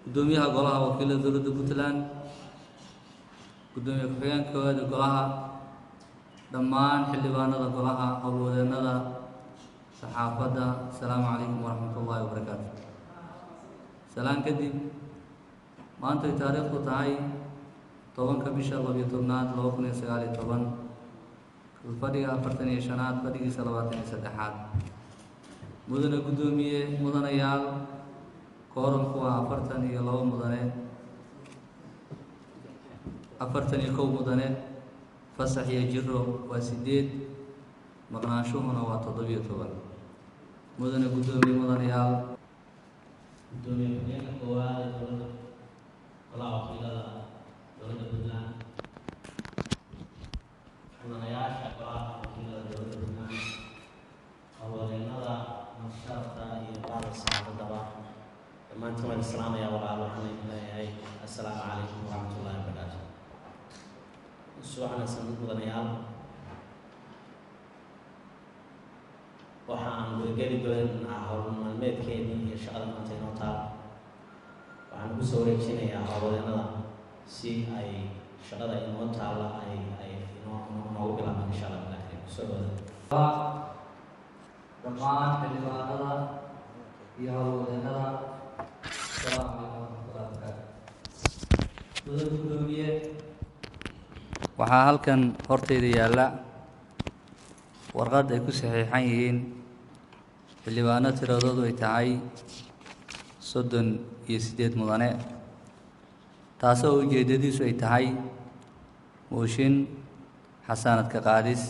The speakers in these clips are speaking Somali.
gudoomiyaha golaha wakiilada dowladda Puntland, gudoomiye ku-xigeenka koowaad ee golaha, dhammaan xildhibaanada golaha, howlwadeennada, saxaafadda, asalaamu calaykum waraxmatullaahi wabarakaatu. salaan kadib, maanta ay taariikhdu tahay 10 bisha 12 2019 fadhiga 45aad fadhigiisa 23aad. mudane gudoomiye, mudanayaal, kooranku waa 42 mudane, 41 mudane, fasax iyo jiro waa 8, maqnaanshuhuna waa 17. mudane gudoomiye, mudanayaal, gudoomiye ku-xigeenka koowaad ee dowladda golaha wakiilada dowladda Puntland, mudanayaasha golaha wakiilada dowladda Puntland, howlwadeennada musharafka iyo baada saxaafadaba, dhammaantiin waan islaamayaa walaal, waxaan idin leeyahay assalaamu calaykum waraxmatullaahi wabarakaatu. soo wanaagsan mudanayaal, waxaan wargeli doonaa howl maalmeedkeennii iyo shaqada maanta inoo taal. waxaan ugu soo wareejinayaa howlwadeennada si ay shaqada inoo taalla ay inoogu bilaabaan insha allah bilaahi kusoo wada dhammaan xildhibaanada iyo howlwadeennada. asalaamu calaykum waraxmatullaahi wabarakaatu. mudane gudoomiye, waxaa halkan horteyda yaalla warqad ay ku saxiixan yihiin xildhibaano tiradoodu ay tahay 38 mudane, taasoo ujeedadiisu ay tahay mooshin xasaanad ka qaadis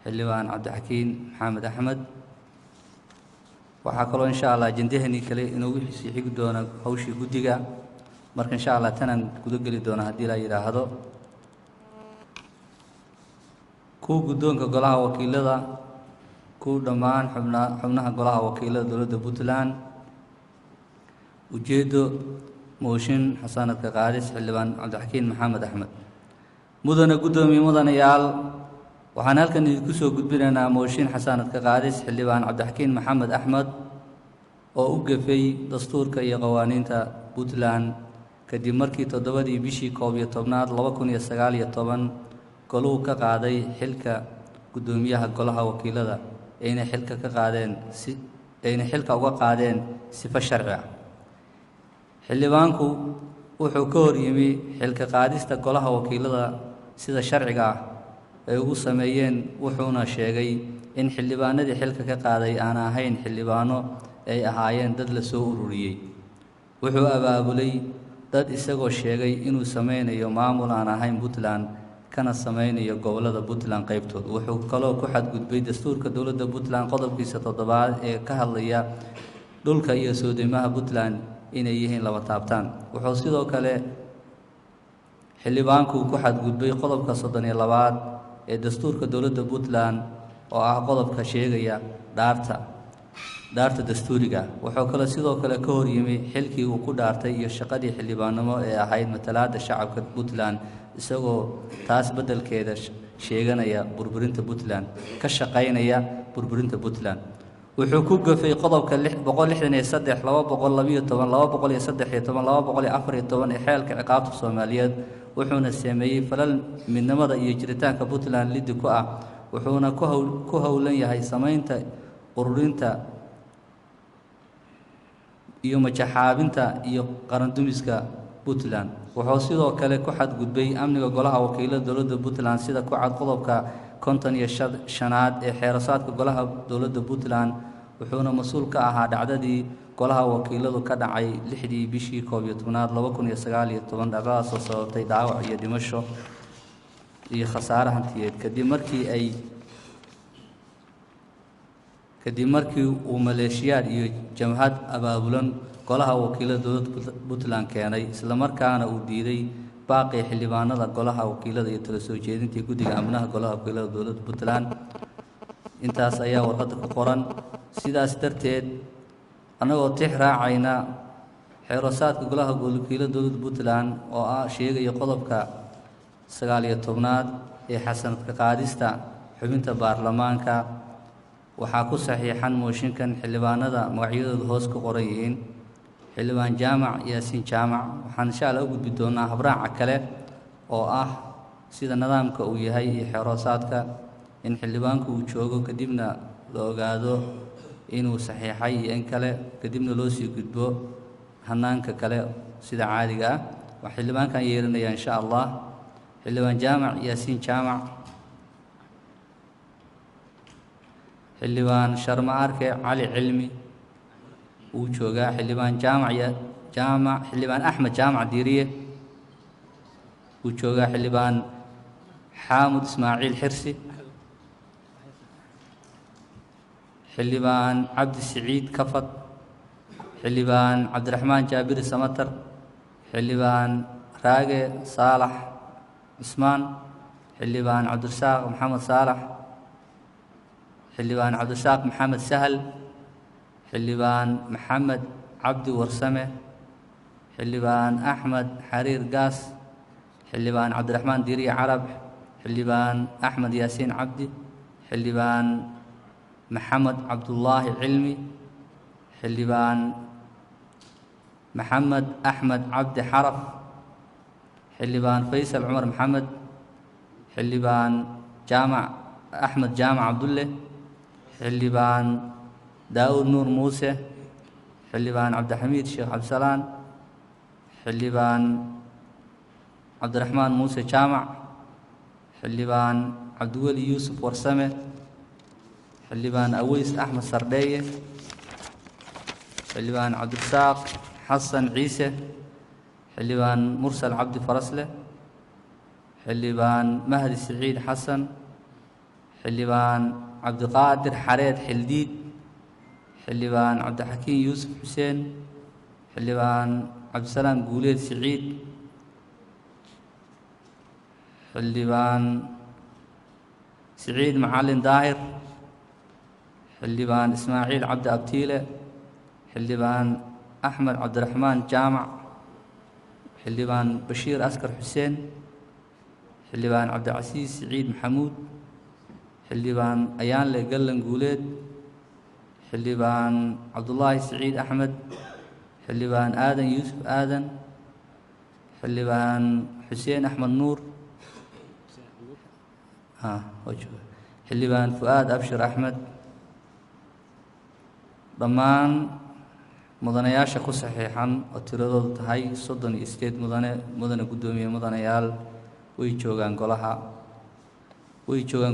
xildhibaan cabdixakiin maxamed axmed. waxaa kaloo insha allah ajendaheenii kale inoogu sii xigi doona hawshii guddiga, marka insha allah tanaan guda geli doona haddii la yidhaahdo. kuwa guddoonka golaha wakiilada, kuwa dhammaan xubnaha golaha wakiilada dowladda Puntland. ujeeddo mooshin xasaanad ka qaadis xildhibaan cabdixakiin maxamed axmed. mudane gudoomiye, mudanayaal, waxaan halkan idinku soo gudbinaynaa mooshin xasaanad ka qaadis xildhibaan cabdixakiin maxamed axmed oo u gafay dastuurka iyo qawaaniinta Puntland kadib markii 7 bishii 11 2019 goluhu ka qaaday xilka gudoomiyaha golaha wakiilada ayna xilka uga qaadeen sifo sharci ah. xildhibaanku wuxuu ka hor yimi xilka qaadista golaha wakiilada sida sharciga ah ay ugu sameeyeen, wuxuuna sheegay in xildhibaanadii xilka ka qaaday aan ahayn xildhibaano ay ahaayeen dad la soo ururiyey. wuxuu abaabulay dad isagoo sheegay inuu sameynayo maamul aan ahayn Puntland kana sameynayo gobolada Puntland qaybtood. wuxuu kaloo ku xadgudbay dastuurka dowladda Puntland qodobkiisa 7 ee ka hadlaya dhulka iyo soodeymaha Puntland inay yihiin laba taabtaan. wuxuu sidoo kale xildhibaanku ku xadgudbay qodobka 32 ee dastuurka dowladda Puntland oo ah qodobka sheegaya dhaarta dastuuriga. wuxuu kale sidoo kale ka hor yimi xilkii uu ku dhaartay iyo shaqadii xildhibaanimo ee ahayd matalaadda shacabka Puntland, isagoo taas beddelkeeda sheeganaya burburinta Puntland, ka shaqaynaya burburinta Puntland. wuxuu ku gafay qodobka 163, 212, 213, 214 ee xeelka ciqaabta Soomaaliyeed, wuxuuna sameeyey falal midnimada iyo jiritaanka Puntland liddi ku ah, wuxuuna ku howlan yahay samaynta ururinta iyo majaxaabinta iyo qarandumiska Puntland. wuxuu sidoo kale ku xadgudbay amniga golaha wakiilada dowladda Puntland sida ku cad qodobka 55aad ee xeerasaadka golaha dowladda Puntland, wuxuuna mas'uul ka ahaa dhacdadii golaha wakiiladu ka dhacay 6 bishii 11 2019 dhacdadaasoo sababtay dhaawac iyo dhimasho iyo khasaare hantiyeed kadib markii uu maleeshiyaad iyo jamhad abaabulan golaha wakiilada dowladda Puntland keenay, isla markaana uu diiday baaqii xildhibaanada golaha wakiilada iyo tala soo jeedintii guddiga amnaha golaha wakiilada dowladda Puntland. intaas ayaa warqadda ku qoran. sidaas darteed, annagoo tix raacayna xeerasaadka golaha wakiilada dowladda Puntland oo sheegaya qodobka 19aad ee xasaanad ka qaadista xubinta baarlamaanka, waxaa ku saxiixan mooshinkan xildhibaanada magacyadooda hoos ku qoran yihiin xildhibaan jaamac yaasiin jaamac. waxaan insha allah u gudbi doonaa habraaca kale oo ah sida nidaamka uu yahay iyo xeeroosaadka in xildhibaanku uu joogo kadibna la ogaado inuu saxiixay iyo in kale kadibna loo sii gudbo hanaanka kale sida caadiga ah. waxaa xildhibaankan yeeranaya insha allah xildhibaan jaamac yaasiin jaamac, xildhibaan sharma arke cali cilmi wuu joogaa, xildhibaan xildhibaan axmed jaamac diiriye wuu joogaa, xildhibaan xaamud ismaaciil xirsi, xildhibaan cabdi siciid kafad, xildhibaan cabdiraxmaan jaabiri samatar, xildhibaan raage saalax cusmaan, xildhibaan cabdirasaaq maxamed saalax, xildhibaan cabdirasaaq maxamed sahal, xildhibaan maxamed cabdi warsame, xildhibaan axmed xariir gaas, xildhibaan cabdiraxmaan diiriye carab, xildhibaan axmed yaasiin cabdi, xildhibaan maxamed cabdullaahi cilmi, xildhibaan maxamed axmed cabdi xaraf, xildhibaan faysal cumar maxamed, xildhibaan axmed jaamac cabdulle, xildhibaan daa'uud nuur muuse, xildhibaan cabdixamiid sheekh cabdisalaan, xildhibaan cabdiraxmaan muuse jaamac, xildhibaan cabdiweli yuusuf warsame, xildhibaan aweys axmed sardheeye, xildhibaan cabdirasaaq xasan ciise, xildhibaan mursal cabdi farasle, xildhibaan mahdi siciid xasan, xildhibaan cabdiqaadir xareed xildiid, xildhibaan cabdixakiin yuusuf xuseen, xildhibaan cabdisalaam guuleed siciid, xildhibaan siciid macalin daahir, xildhibaan ismaaciil cabdi abtiile, xildhibaan axmed cabdiraxmaan jaamac, xildhibaan bashiir askar xuseen, xildhibaan cabdicasiis siciid maxamuud, xildhibaan ayaanle gallan guuleed, xildhibaan cabdullaahi siciid axmed, xildhibaan aadan yuusuf aadan, xildhibaan xuseen axmed nuur, xildhibaan fu'aad abshir axmed. dhammaan mudanayaasha ku saxiixan oo tiradoodu tahay 38 mudane guddoomiye mudanayaal way joogaan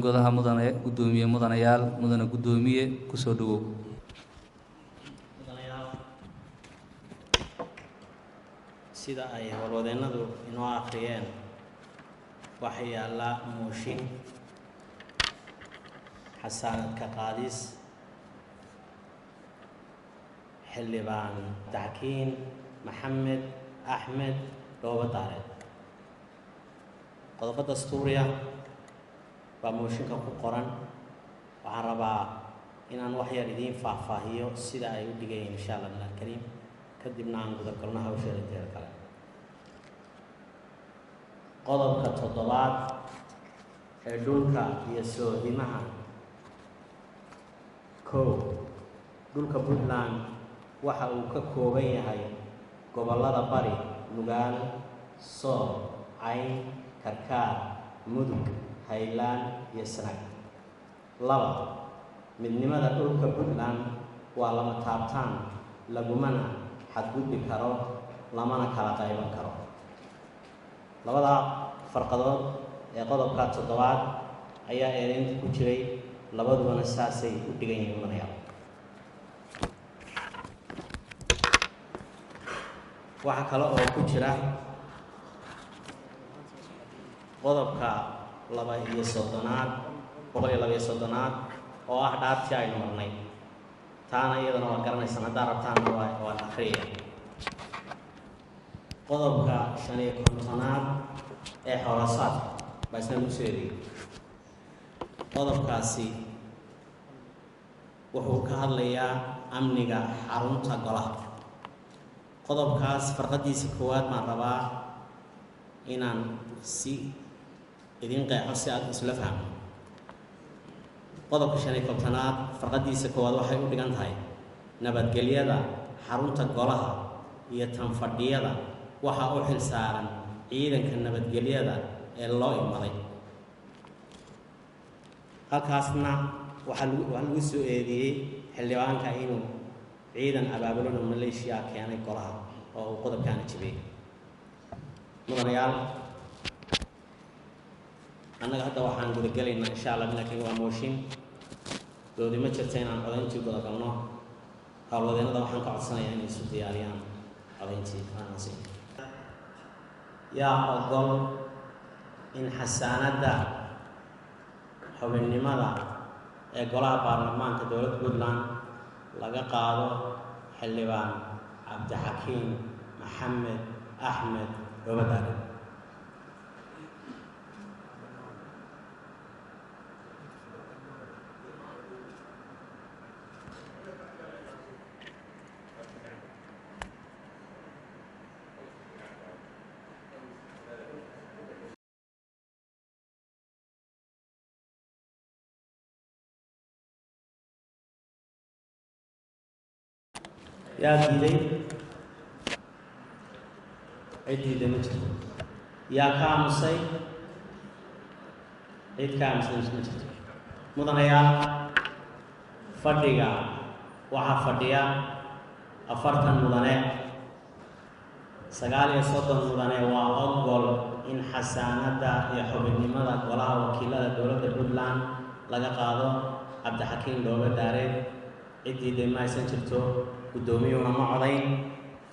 golaha mudane guddoomiye mudanayaal mudane guddoomiye kusoo dhawow. sida ay howlwadeennadu inoo akhriyeen waxaa yaalla mooshin xasaanadka qaadis xildhibaan dackiin maxamed axmed dhoobo daareed. qodobo dastuuriya baa mooshinka ku qoran. waxaan rabaa inaan wax yar idiin faahfaahiyo sida ay u dhigayeen insha allah alkariim, kadibna aan gudagalno hawsheeda inteeda kale. qodobka 7 ee dhulka iyo soodimaha. 1. dhulka puntland waxa uu ka kooban yahay gobollada bari, nugaal, sool, cayn, karkaar, mudug, haylaan iyo sanag. 2. midnimada dhulka puntland waa lama taabtaan, lagumana xadgudbi karo, lamana kala qayban karo. labada farqadood ee qodobka 7 ayaa eedaynta ku jiray, labadubana saasay u dhigan yihiin mudanayaal. waxaa kale oo ku jira qodobka 132 oo ah dhaartii aynu marnay. taana iyadana waa garanaysaan, haddaa rabtaanna waa akhriya. qodobka 55 ee xoraasaadka baa isna lagu soo eedeeyey. qodobkaasi wuxuu ka hadlayaa amniga xarunta golaha. qodobkaas farqadiisa koowaad baan rabaa inaan si idin qeexo si aad isla fahmo. qodobka 55 farqadiisa koowaad waxay u dhigan tahay nabadgelyada xarunta golaha iyo tan fadhiyada waxaa u xil saaran ciidanka nabadgelyada ee loo imaday. halkaasna waxaa lagu soo eedeeyey xildhibaanka inuu ciidan abaabulan oo maleeshiya keenay golaha oo uu qodobkaana jibiyey. mudanayaal, annaga hadda waxaan gudagelaynaa insha allah, laakiin waa mooshin doodi ma jirta inaan codayntii gudagalno. howlwadeennada waxaan ka codsanayaa inay isu diyaariyaan codayntii aansi. yaa ogol in xasaanadda xubinnimada ee golaha baarlamaanka dowladda Puntland laga qaado xildhibaan cabdixakiin maxamed axmed Dhoobadaare? yaa diiday? cid diiday ma jirto. yaa ka aamusay? cid ka aamusay ma jirto. mudanayaal, fadhiga waxaa fadhiya 40 mudane, 39 mudane waa ogol in xasaanadda iyo xubinnimada golaha wakiilada dowladda Puntland laga qaado cabdixakiin Dhoobadaare. cid diiday ma aysan jirto. guddoomiyuhuna ma codayn.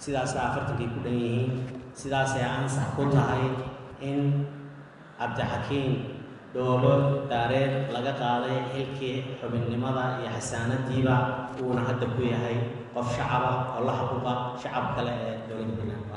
sidaasay 40kii ku dhan yihiin. sidaasay ansax ku tahay in cabdixakiin Dhoobadaare laga qaaday xilkii xubinnimada iyo xasaanadiiba uuna hadda ku yahay qof shacaba oo la xuquuqa shacab kale ee dowladda Puntland.